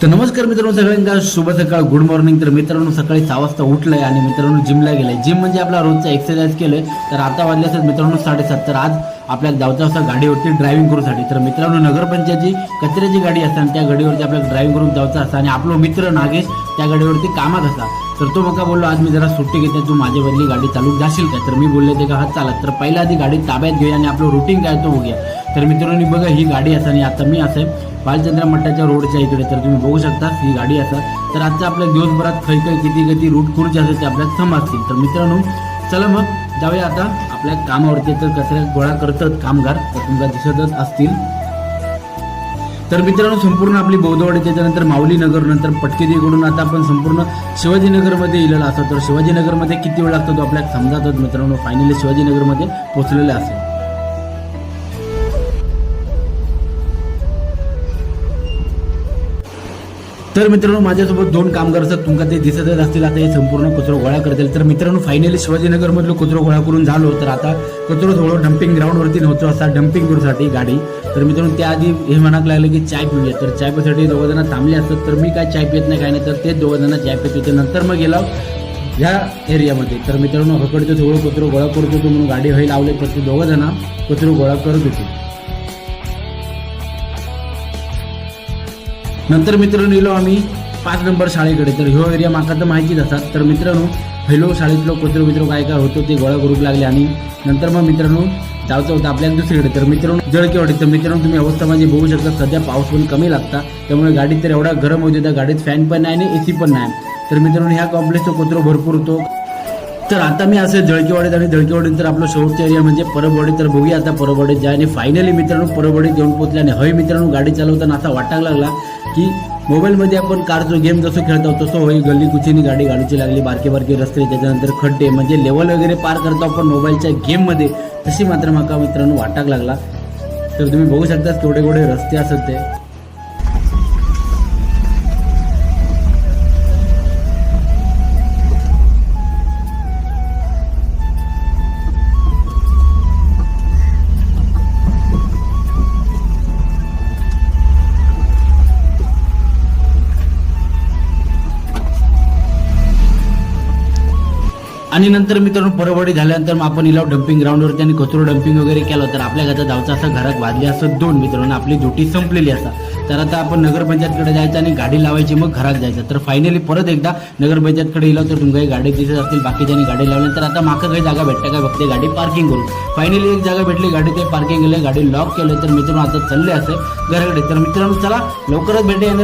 तर नमस्कार मित्रांनो, सगळ्यांना शुभ सकाळ, गुड मॉर्निंग. तर मित्रांनो, सकाळी 6 वाजता उठलंय आणि मित्रांनो जिमला गेलाय. जिम म्हणजे आपला रोजचा एक्सरसाइज केलंय. तर आता वाजले असतात मित्रांनो 7:30. तर आज आपल्याला जायचं असं गाडीवरती ड्रायव्हिंग करूसाठी. तर मित्रांनो, नगरपंचायतची कचऱ्याची गाडी असते आणि त्या गाडीवरती आपल्याला ड्रायव्हिंग करून जायचं असतं. आणि आपला मित्र नागेश त्या गाडीवरती कामात असा. तर तो मका बोललो, आज मी जरा सुट्टी घेते, तू माझ्या बदली गाडी चालू जाशील का? तर मी बोलले ते का, हा चालत. तर पहिला आधी गाडी ताब्यात घेऊया आणि आपलं रुटीन काय तो बघूया. तर मित्रांनो बघा, ही गाडी असा आणि आता मी असं बालचंद्र मठाच्या रोडच्या इकडे. तर तुम्ही बघू शकता ही गाडी असा. तर आजच्या आपल्या दिवसभरात खै किती रूट खुर्ची असेल ते आपल्याला समजतील. तर मित्रांनो, चला मग जाऊया आता आपल्या कामावरती. तर कचरा गोळा करतात कामगार, तर तुम्हाला दिसतच असतील. तर मित्रांनो, संपूर्ण आपली बौद्धवाडी, त्याच्यानंतर माऊली नगर, नंतर पटकेतीकडून आता आपण संपूर्ण शिवाजीनगरमध्ये इलेला असतो. तर शिवाजीनगरमध्ये किती वेळ लागतो तो आपल्याला समजातच मित्रांनो. फायनली शिवाजीनगरमध्ये पोहोचलेले असेल. तर मित्रांनो, माझ्यासोबत 2 कामगार असतात, तुमका ते दिसतच असतील. आता हे संपूर्ण कचरो गोळा करतील. तर मित्रांनो, फायनली शिवाजीनगरमधलं कचरो गोळा करून झालो. तर आता कचरो थोडं डम्पिंग ग्राउंडवरती नव्हतो असा डम्पिंग करूसाठी गाडी. तर मित्रांनो, त्याआधी हे म्हणायला लागलं की चाय पिऊया. तर चाय पिण्यासाठी दोघं जण थांबले असतात. तर मी काय चाय पित नाही, काय नाही. तर ते दोघं जण चाय पित होते. नंतर मग गेलो ह्या एरियामध्ये. तर मित्रांनो, हकडचं थोडं कचरो गोळा करत होतो म्हणून गाडी व्हायला लावले. तर ते दोघं जण कचरो गोळा करत होते. नंतर मित्रांनो गेलो आम्ही 5 नंबर शाळेकडे. तर ह्यो एरिया माका तर माहितीच असतात. तर मित्रांनो, पहिलो शाळेतलो कचरो काय काय होतो ते गोळा करूक लागले. आणि नंतर मग मित्रांनो जायचं होतं आपल्याला दुसरीकडे. तर मित्रांनो जळकेवाडी. तर मित्रांनो, तुम्ही अवस्था माझी बघू शकता. सध्या पाऊस पण कमी लागता, त्यामुळे गाडीत तर एवढा गरम होते. त्या गाडीत फॅन पण नाही आणि AC पण नाही. तर मित्रांनो, ह्या कॉम्प्लेक्सचा कचरो भरपूर होतो. तर आता मी असं जळकेवाडीत आणि जळकेवाडीत तर आपलं शेवटचा एरिया म्हणजे परबवाडी. तर बघूया आता परबवाडीत जाय. आणि फायनली मित्रांनो परबवाडीत येऊन पोहोचल्याने हय मित्रांनो, गाडी चालवताना असा वाटायला लागला की मोबाईलमध्ये आपण कारचो गेम जसं खेळतो तसं होई. गल्ली कुचीनी गाडीची लागली, बारके रस्ते, त्याच्यानंतर खड्डे, म्हणजे लेवल वगैरे पार करतो आपण मोबाईलच्या गेममध्ये. तशी मात्र माका मित्रांनो वाटायला लागला. तर तुम्ही बघू शकता केवढे रस्ते असत ते. आणि नंतर मित्रांनो परबवाडी झाल्यानंतर मग आपण इलाव डम्पिंग ग्राउंडवरती आणि कचरो डम्पिंग वगैरे केलं. तर आपल्या घरात जायचं असं घरात वाजले असं 2 मित्रांनो, आपली ड्युटी संपलेली असा. तर आता आपण नगरपंचायतकडे जायचं आणि गाडी लावायची, मग घरात जायचं. तर फायनली परत एकदा नगरपंचायतकडे इलाव. तर तुमच्या गाडी दिसत असतील, बाकीच्यांनी गाडी लावल्यानंतर आता माका काही जागा भेटते काय बघते, गाडी पार्किंग करून. फायनली एक जागा भेटली, गाडी ते पार्किंग केलं, गाडी लॉक केलं. तर मित्रांनो आता चालले असे घराकडे. तर मित्रांनो चला लवकरच भेटे.